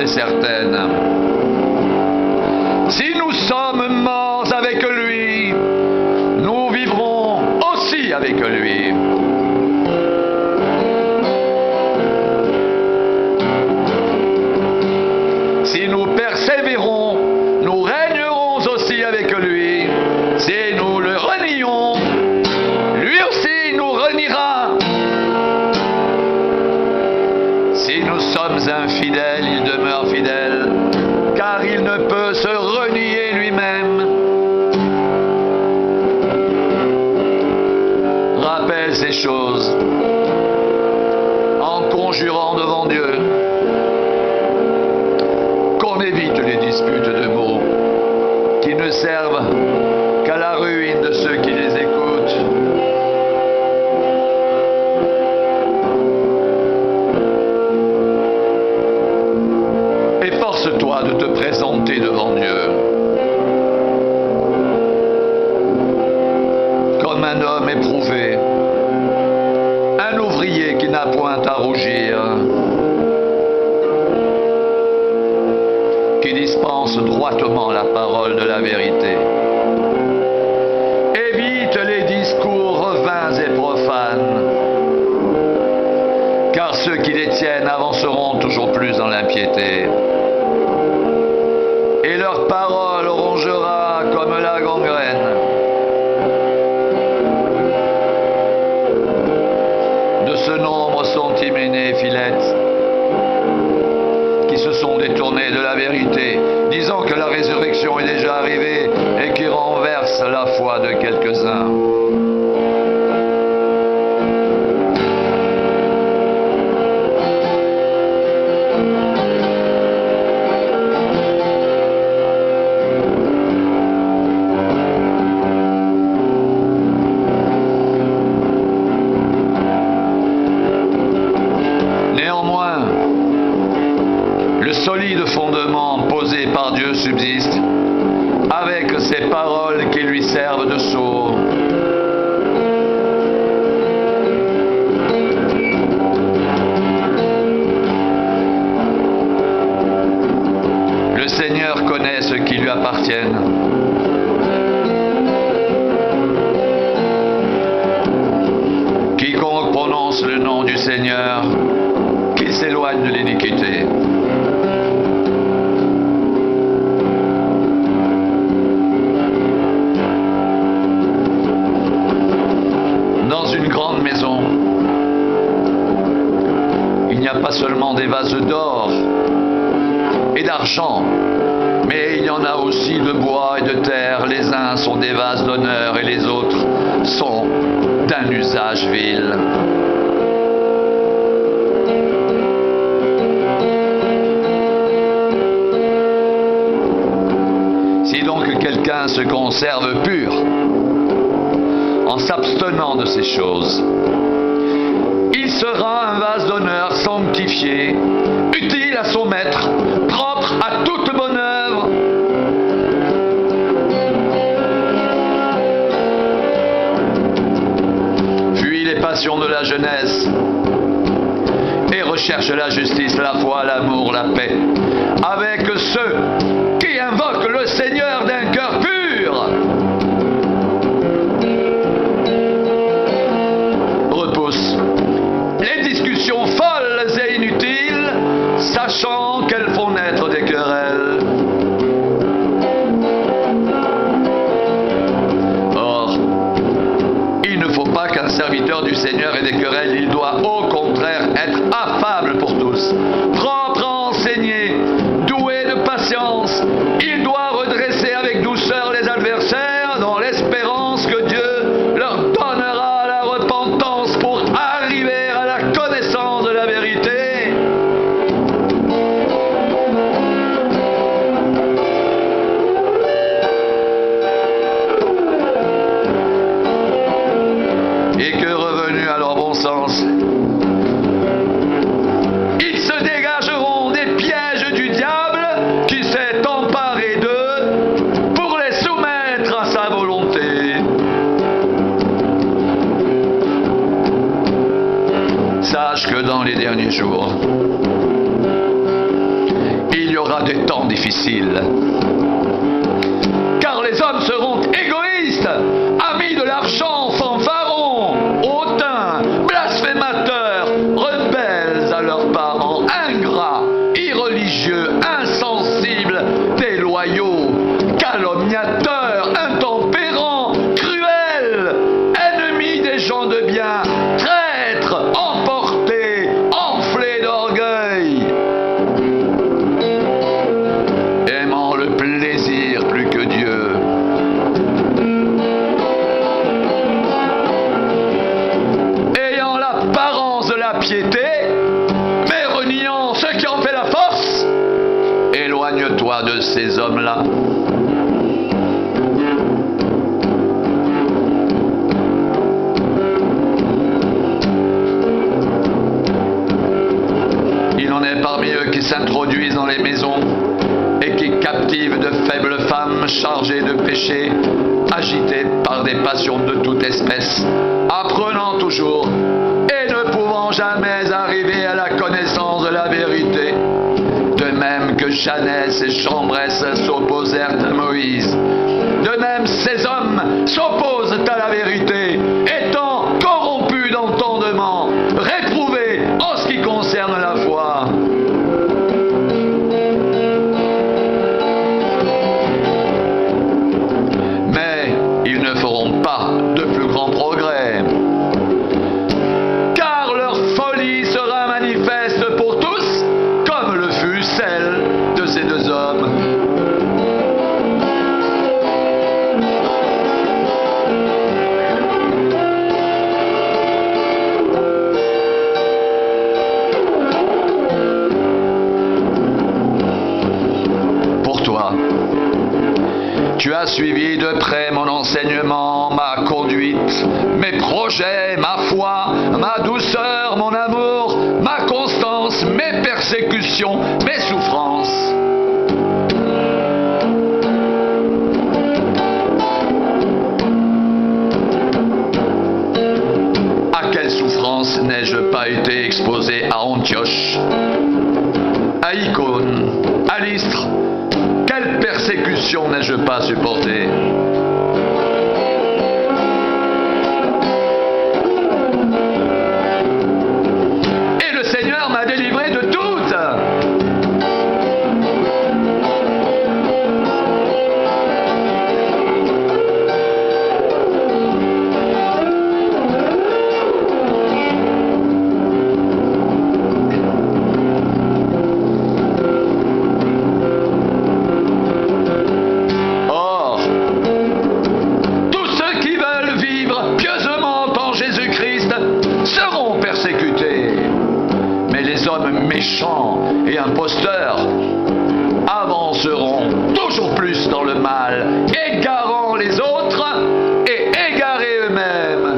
parole est certaine. Si nous sommes morts avec lui, nous vivrons aussi avec lui. Si nous persévérons, nous régnerons aussi avec lui. Si nous le renions, lui aussi nous reniera. Si nous sommes infidèles, il demeure fidèle, car il ne peut se renier lui-même. Rappelle ces choses en conjurant devant Dieu qu'on évite les disputes de mots qui ne servent qu'à la ruine de ceux qui les écoutent. Efforce-toi de te présenter devant Dieu comme un homme éprouvé, un ouvrier qui n'a point à rougir, qui dispense droitement la parole de la vérité. Évite les discours vains et profanes, car ceux qui les tiennent avanceront toujours plus dans l'impiété. Et leur parole rongera comme la gangrène. De ce nombre sont Hyménée et Philette, qui se sont détournés de la vérité, disant que la résurrection est déjà arrivée et qui renverse la foi de quelques-uns. Néanmoins, le solide fondement posé par Dieu subsiste, avec ces paroles qui lui servent de sceau. Le Seigneur connaît ceux qui lui appartiennent. Quiconque prononce le nom du Seigneur, qu'il s'éloigne de l'iniquité. Dans une grande maison, il n'y a pas seulement des vases d'or et d'argent, mais il y en a aussi de bois et de terre. Les uns sont des vases d'honneur et les autres sont d'un usage vil. Si donc quelqu'un se conserve pur, en s'abstenant de ces choses, il sera un vase d'honneur sanctifié, utile à son maître, propre à toute bonne œuvre. Fuis les passions de la jeunesse et recherche la justice, la foi, l'amour, la paix, avec ceux qui invoquent le Seigneur d'un cœur pur. Repousse les discussions folles et inutiles, sachant qu'elles font naître des querelles. Or, il ne faut pas qu'un serviteur du Seigneur ait des querelles, il doit au contraire être affable pour tous, propre à enseigner, doué de patience. Il doit redresser avec douceur les adversaires dans l'espérance que Dieu leur donnera la repentance pour arriver à la connaissance de la vérité. Et que revenus à leur bon sens, ils se dégageront des pièges du diable qui s'est emparé d'eux pour les soumettre à sa volonté. Sache que dans les derniers jours, viendra des temps difficiles. Car les hommes seront égoïstes, amis de l'argent, fanfarons, hautains, blasphémateurs, rebelles à leurs parents, ingrats, irreligieux, insensibles, déloyaux, calomniateurs, intempérants, cruels, ennemis des gens de bien, traîtres, emportés, enflés d'orgueil, aimant le plaisir plus que Dieu. Ayant l'apparence de la piété, mais reniant ce qui en fait la force, éloigne-toi de ces hommes-là. Il en est parmi eux qui s'introduisent dans les maisons et qui captivent de faibles femmes chargées de péché, agitées par des passions de toute espèce, apprenant toujours et ne pouvant jamais arriver à la connaissance de la vérité. De même que Janès et Chambrès s'opposèrent à Moïse, de même ces hommes s'opposent à la vérité, étant corrompus d'entendement, réprouvés en ce qui concerne la foi. Mais ils ne feront pas de plus grands progrès, car leur folie sera manifeste pour tous, comme le fut celle de ces deux hommes. Pour toi, tu as suivi de près mon enseignement, ma conduite, mes projets, ma foi, ma douceur, mon amour, ma constance, mes persécutions, mes souffrances. À quelle souffrance n'ai-je pas été exposé à Antioche, à Icône, à Lystre? Quelle persécution n'ai-je pas supportée? Et le Seigneur m'a délivré de toutes. Méchants et imposteurs avanceront toujours plus dans le mal, égarant les autres et égarés eux-mêmes.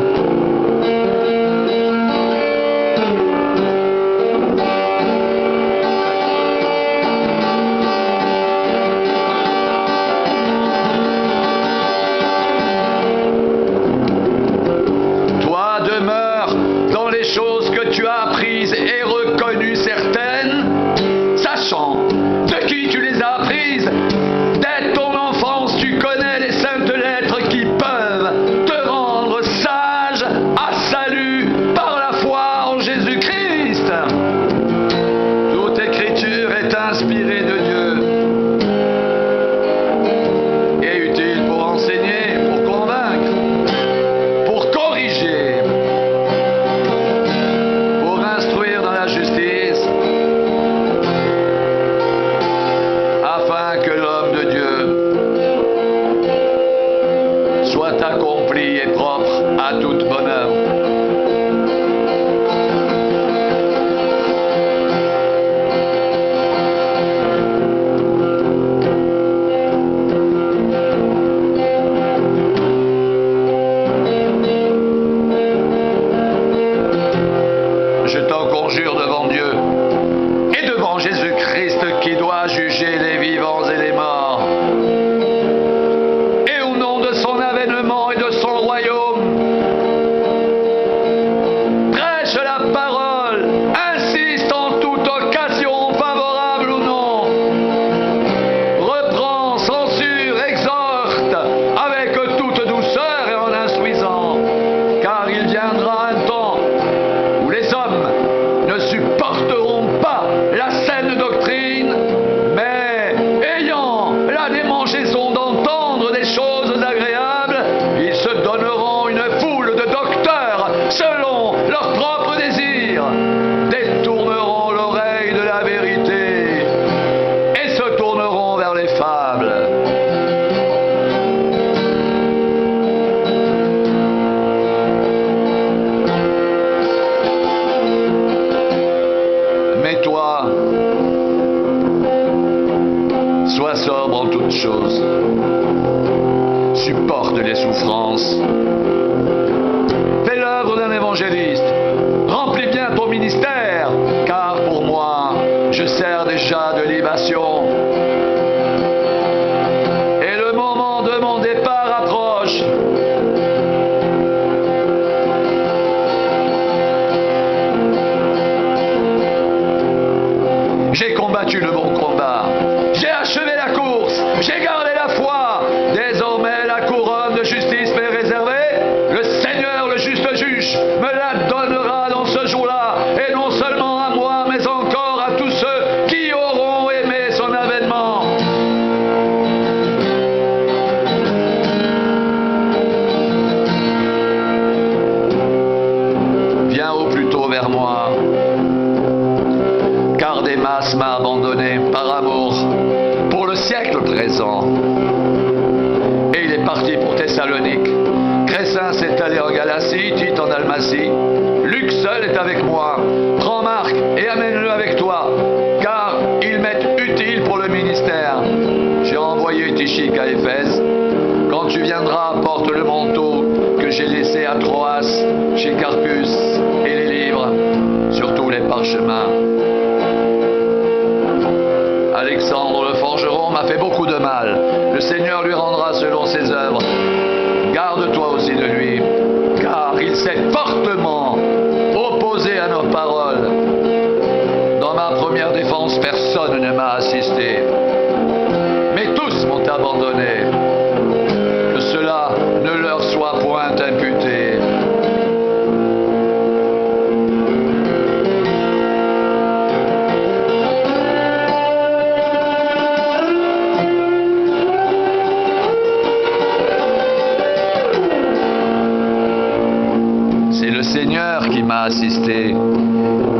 Toi demeure dans les choses que tu as apprises et reconnues certaines, sachant de qui tu les as apprises. Dès ton enfance, tu connais les saintes lettres qui peuvent te rendre sage à salut par la foi en Jésus-Christ. Toute écriture est inspirée de Dieu et utile pour enseigner, pour convaincre, pour corriger, pour instruire dans la justice, afin que l'homme de Dieu soit accompli et propre à toute bonne œuvre. Je t'en conjure devant Dieu et devant Jésus-Christ qui doit juger les vivants et les morts, et au nom de son avènement et de son royaume, France. Fais l'œuvre d'un évangéliste. Remplis bien ton ministère, car pour moi, je sers déjà de libation. Et le moment de mon départ approche. J'ai combattu le bon combat. J'ai achevé la course. J'ai gardé la foi. Désormais, la couronne de justice m'est réservée. Le Seigneur, le juste juge, me la donnera dans ce jour-là. Et non seulement à moi, mais encore à tous ceux qui auront aimé son avènement. Viens au plus tôt vers moi. Car Démas m'a abandonné par amour pour le siècle présent. Et il est parti pour Thessalonique. Crescens s'est allé en Galatie, Tite en Dalmatie. Luc seul est avec moi. Prends Marc et amène-le avec toi, car il m'est utile pour le ministère. J'ai envoyé Tychique à Éphèse. Quand tu viendras, porte le manteau que j'ai laissé à Troas, chez Carpus, et les livres, surtout les parchemins. Alexandre le forgeron m'a fait beaucoup de mal. Le Seigneur lui rendra selon ses œuvres. Garde-toi aussi de lui, car il s'est fortement opposé à nos paroles. Dans ma première défense, personne ne m'a assisté. Mais tous m'ont abandonné. Que cela ne leur soit point imputé. Seigneur qui m'a assisté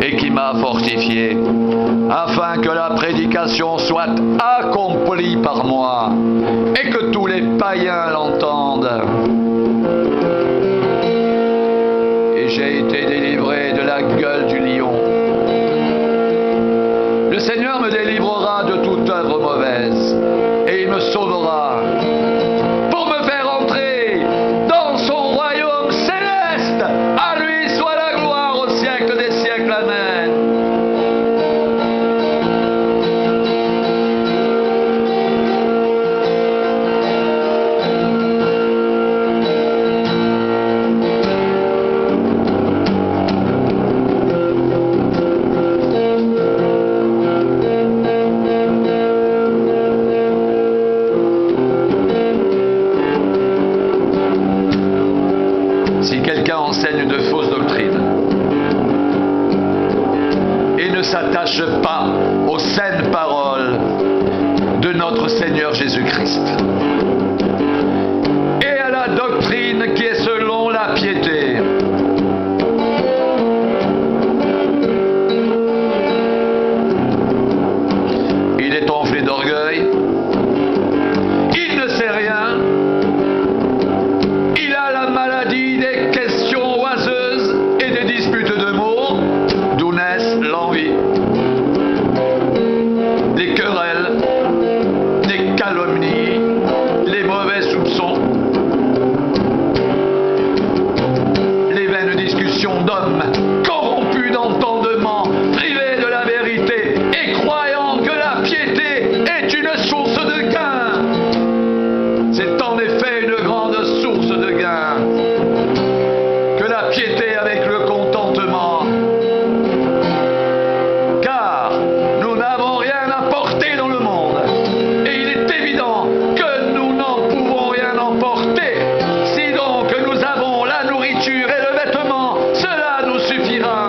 et qui m'a fortifié, afin que la prédication soit accomplie par moi et que tous les païens l'entendent. Et j'ai été délivré de la gueule du lion. Le Seigneur me délivrera de toute œuvre mauvaise et il me sauvera pour me faire entrer dans son royaume céleste. À lui soit la gloire au siècle des siècles. Amen. Si quelqu'un enseigne de fausses doctrines et ne s'attache pas aux saines paroles de notre Seigneur Jésus-Christ et à la doctrine qui est selon la piété, il est enflé d'orgueil, il ne sait rien, il a la maladie des questions oiseuses et des disputes de mots, d'où naissent l'envie, les querelles, les calomnies, les mauvais soupçons, les vaines discussions d'hommes corrompus d'entendement, privés de la vérité et croyant que la piété est une source de gain. C'est en effet une grande source de gain que la piété avec le contentement, car nous n'avons rien à porter dans le monde et il est évident que nous n'en pouvons rien emporter. Si donc nous avons la nourriture et le vêtement, cela nous suffira.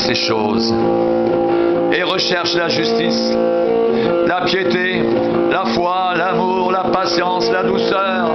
ces choses et recherche la justice, la piété, la foi, l'amour, la patience, la douceur.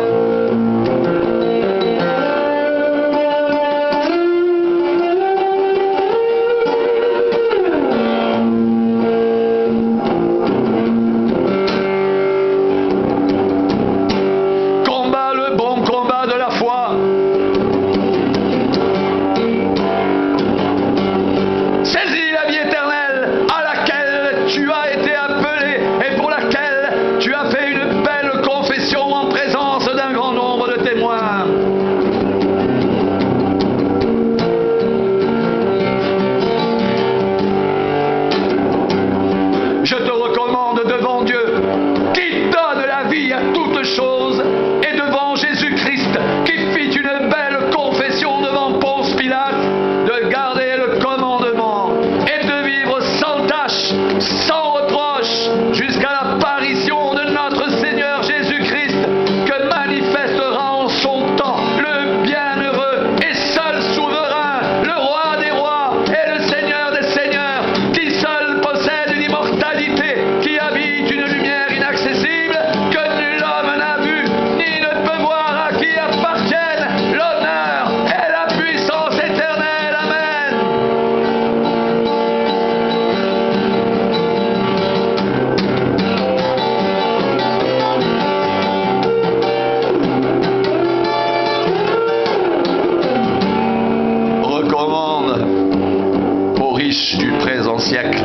Je te recommande devant Dieu, qui donne la vie à toutes choses, et devant Jésus-Christ, qui fit une belle confession devant Ponce Pilate, de garder le commandement et de vivre sans tache, sans reproche, jusqu'à l'apparition de notre Seigneur Jésus-Christ, que manifestera en son temps le bienheureux et seul souverain, le roi des rois et le Seigneur des seigneurs, qui seul possède l'immortalité, qui habite une lumière inaccessible, que nul homme n'a vue, ni ne peut voir, à qui appartiennent l'honneur et la puissance éternelle. Amen. Recommande aux riches du présent siècle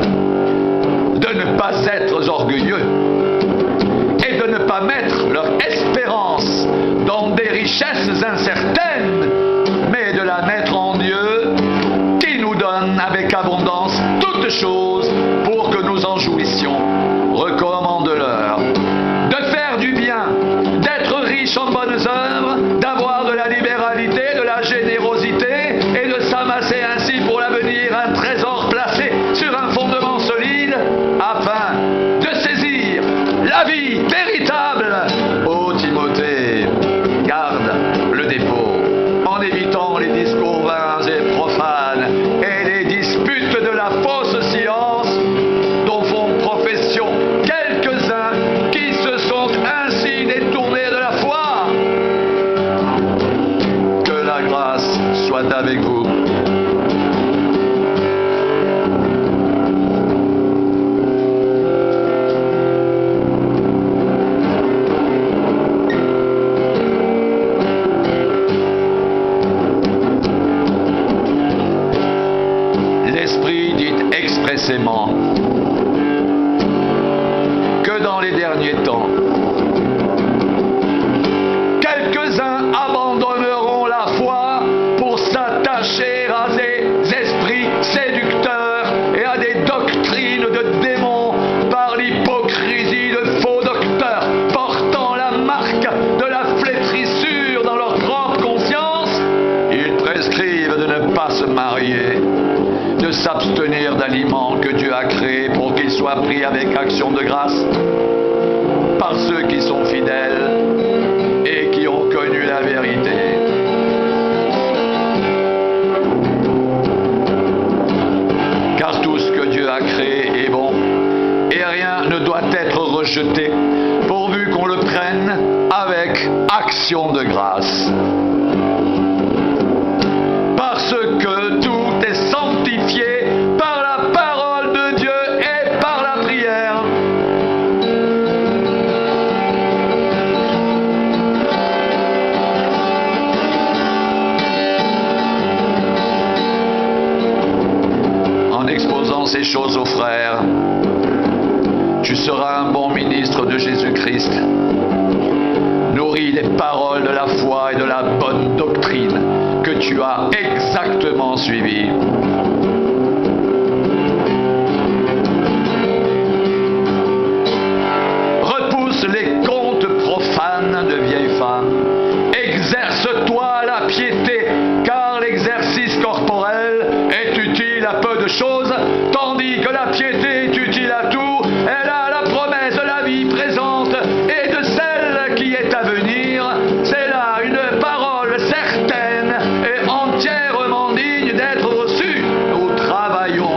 de ne pas être orgueilleux et de ne pas mettre leur espérance dans des richesses incertaines, mais de la mettre en Dieu, qui nous donne avec abondance toutes choses pour que nous en jouissions. Recommande-leur de faire du bien, d'être riche en bonnes œuvres, d'avoir de la libéralité, de la générosité, et de s'amasser ainsi pour l'avenir un trésor placé sur un fondement solide, afin de saisir la vie véritable. Ô Timothée, garde le dépôt, en évitant les discours vains et profanes et les disputes de la fausse science, dont font profession quelques-uns qui se sont ainsi détournés de la foi. Que la grâce soit avec vous. L'Esprit dit expressément que dans les derniers temps, quelques-uns abandonneront la foi pour s'attacher à des esprits séducteurs et à des doctrines de démons, par l'hypocrisie de faux docteurs portant la marque de la flétrissure dans leur propre conscience. Ils prescrivent de ne pas se marier, de s'abstenir d'aliments que Dieu a créés pour qu'ils soient pris avec action de grâce par ceux qui sont fidèles et qui ont connu la vérité. Car tout ce que Dieu a créé est bon, et rien ne doit être rejeté, pourvu qu'on le prenne avec action de grâce. Parce que tout est sanctifié par la parole de Dieu et par la prière. En exposant ces choses aux frères, tu seras un bon ministre de Jésus-Christ, nourri des paroles de la foi et de la bonne doctrine que tu as exactement suivies. Repousse les contes profanes de vieilles femmes. Exerce-toi la piété, car l'exercice corporel est utile à peu de choses, tandis que la piété est utile à tout. Elle a la promesse de la vie présente et de celle qui est à venir. C'est là une parole certaine et entièrement digne d'être reçue. Nous travaillons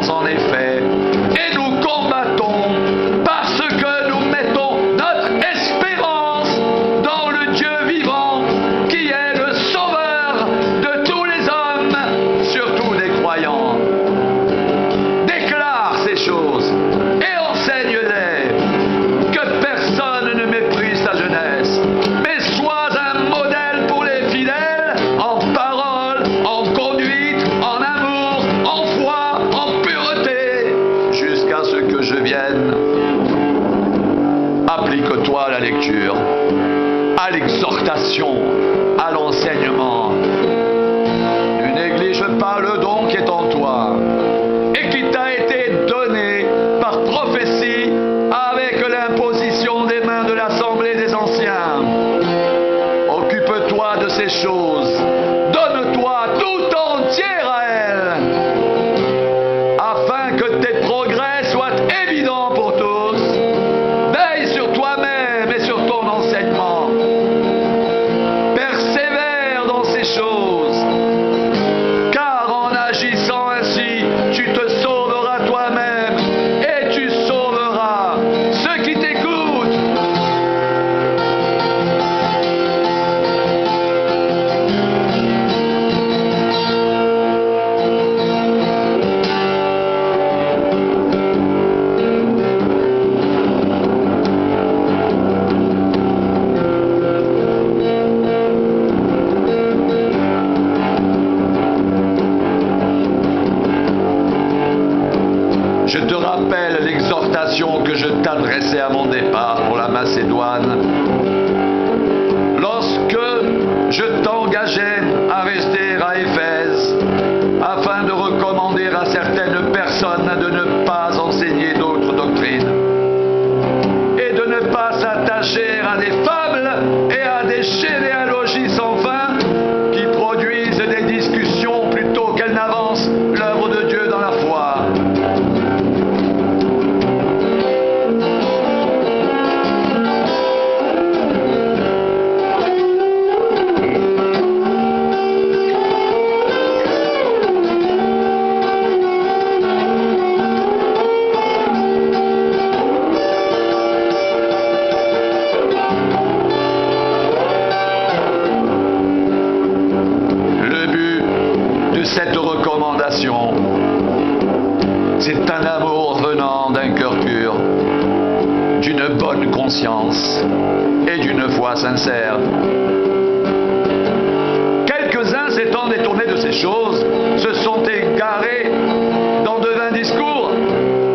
exhortation, à l'enseignement. Ne néglige pas le don qui est en toi et qui t'a été donné par prophétie avec l'imposition des mains de l'Assemblée des anciens. Occupe-toi de ces choses. Donne-toi tout entier à elles, afin que tes progrès soient évidents pour tous. Veille sur toi-même et sur ton enseignement. Persévère dans ces choses, car en agissant ainsi, tu te sauveras toi-même et tu sauveras ceux qui t'écoutent. Je te rappelle l'exhortation que je t'adressais à mon départ pour la Macédoine, lorsque je t'engageais à rester à Éphèse, afin de recommander à certaines personnes de ne pas enseigner d'autres doctrines, et de ne pas s'attacher à des fables et à des généalogies sans fin qui produisent des discussions plutôt qu'elles n'avancent l'œuvre de Dieu dans la foi. Cette recommandation, c'est un amour venant d'un cœur pur, d'une bonne conscience et d'une foi sincère. Quelques-uns s'étant détournés de ces choses, se sont égarés dans de vains discours.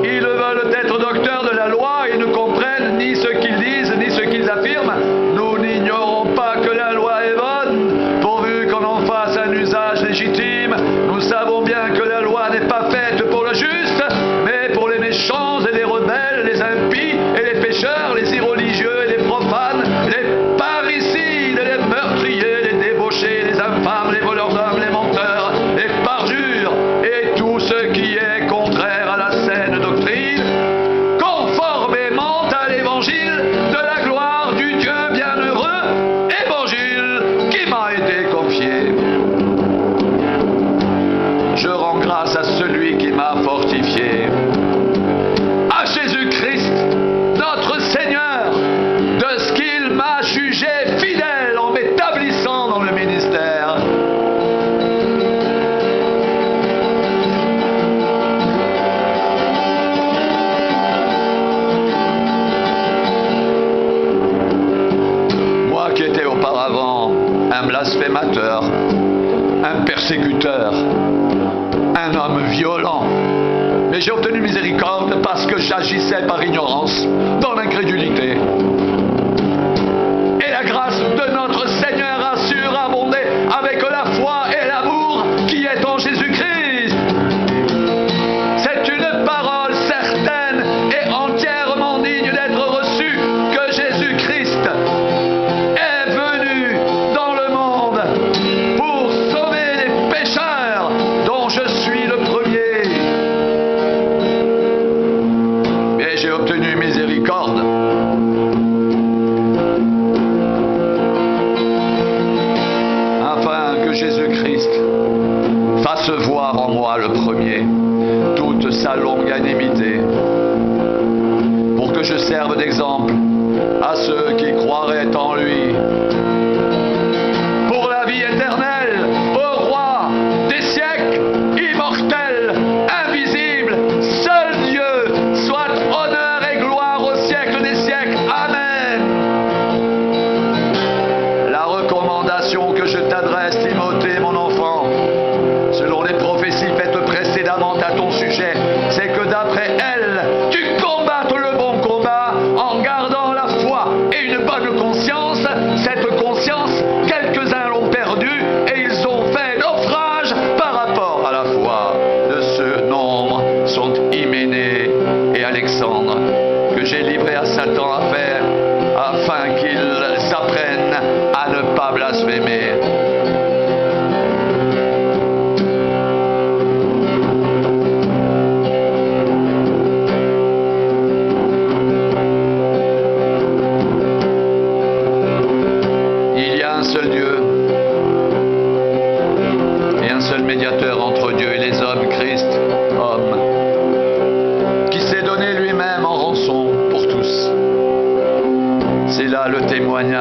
Ils veulent être docteurs de la loi et ne comprennent ni ce qu'ils disent ni ce qu'ils affirment. Nous n'ignorons pas que la loi est bonne, pourvu qu'on en fasse un usage légitime. Nous savons bien que la loi n'est pas faite pour le juste, mais pour les méchants et les rebelles, les impies et les pécheurs, les irreligieux et les profanes, les parricides et les meurtriers, les débauchés, les infâmes, les voleurs d'hommes, les menteurs, les parjures et tout ce qui est contraire à la saine doctrine, conformément à l'évangile de la gloire du Dieu bienheureux, évangile qui m'a été confié. Je rends grâce à celui qui m'a fortifié, à Jésus-Christ, notre Seigneur, de ce qu'il m'a jugé fidèle en m'établissant dans le ministère. Moi qui étais auparavant un blasphémateur, un persécuteur, un homme violent, mais j'ai obtenu miséricorde parce que j'agissais par ignorance, dans l'incrédulité. Et la grâce de notre Seigneur a surabondé avec la foi et l'amour qui est en Jésus-Christ. C'est une parole certaine et entièrement digne d'être reçue que Jésus-Christ est venu dans le monde pour sauver les pécheurs, dont je suis le premier. Mais j'ai obtenu miséricorde afin que Jésus-Christ fasse voir en moi le premier toute sa longanimité, pour que je serve d'exemple à ceux qui croiraient en lui, pour la vie éternelle, au roi des siècles, immortel, invisible, seul Dieu, soit honneur et gloire au siècle des siècles. Amen. La recommandation que je t'adresse, Timothée, mon enfant, selon les prophéties faites précédemment à ton sujet, c'est que d'après elles, tu combattes le bon combat en gardant la foi et une bonne conscience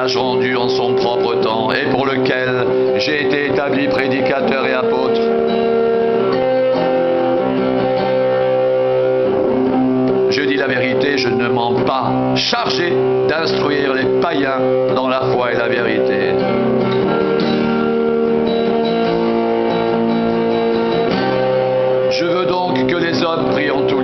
témoignage rendu en son propre temps et pour lequel j'ai été établi prédicateur et apôtre. Je dis la vérité, je ne mens pas, chargé d'instruire les païens dans la foi et la vérité. Je veux donc que les hommes prient en tout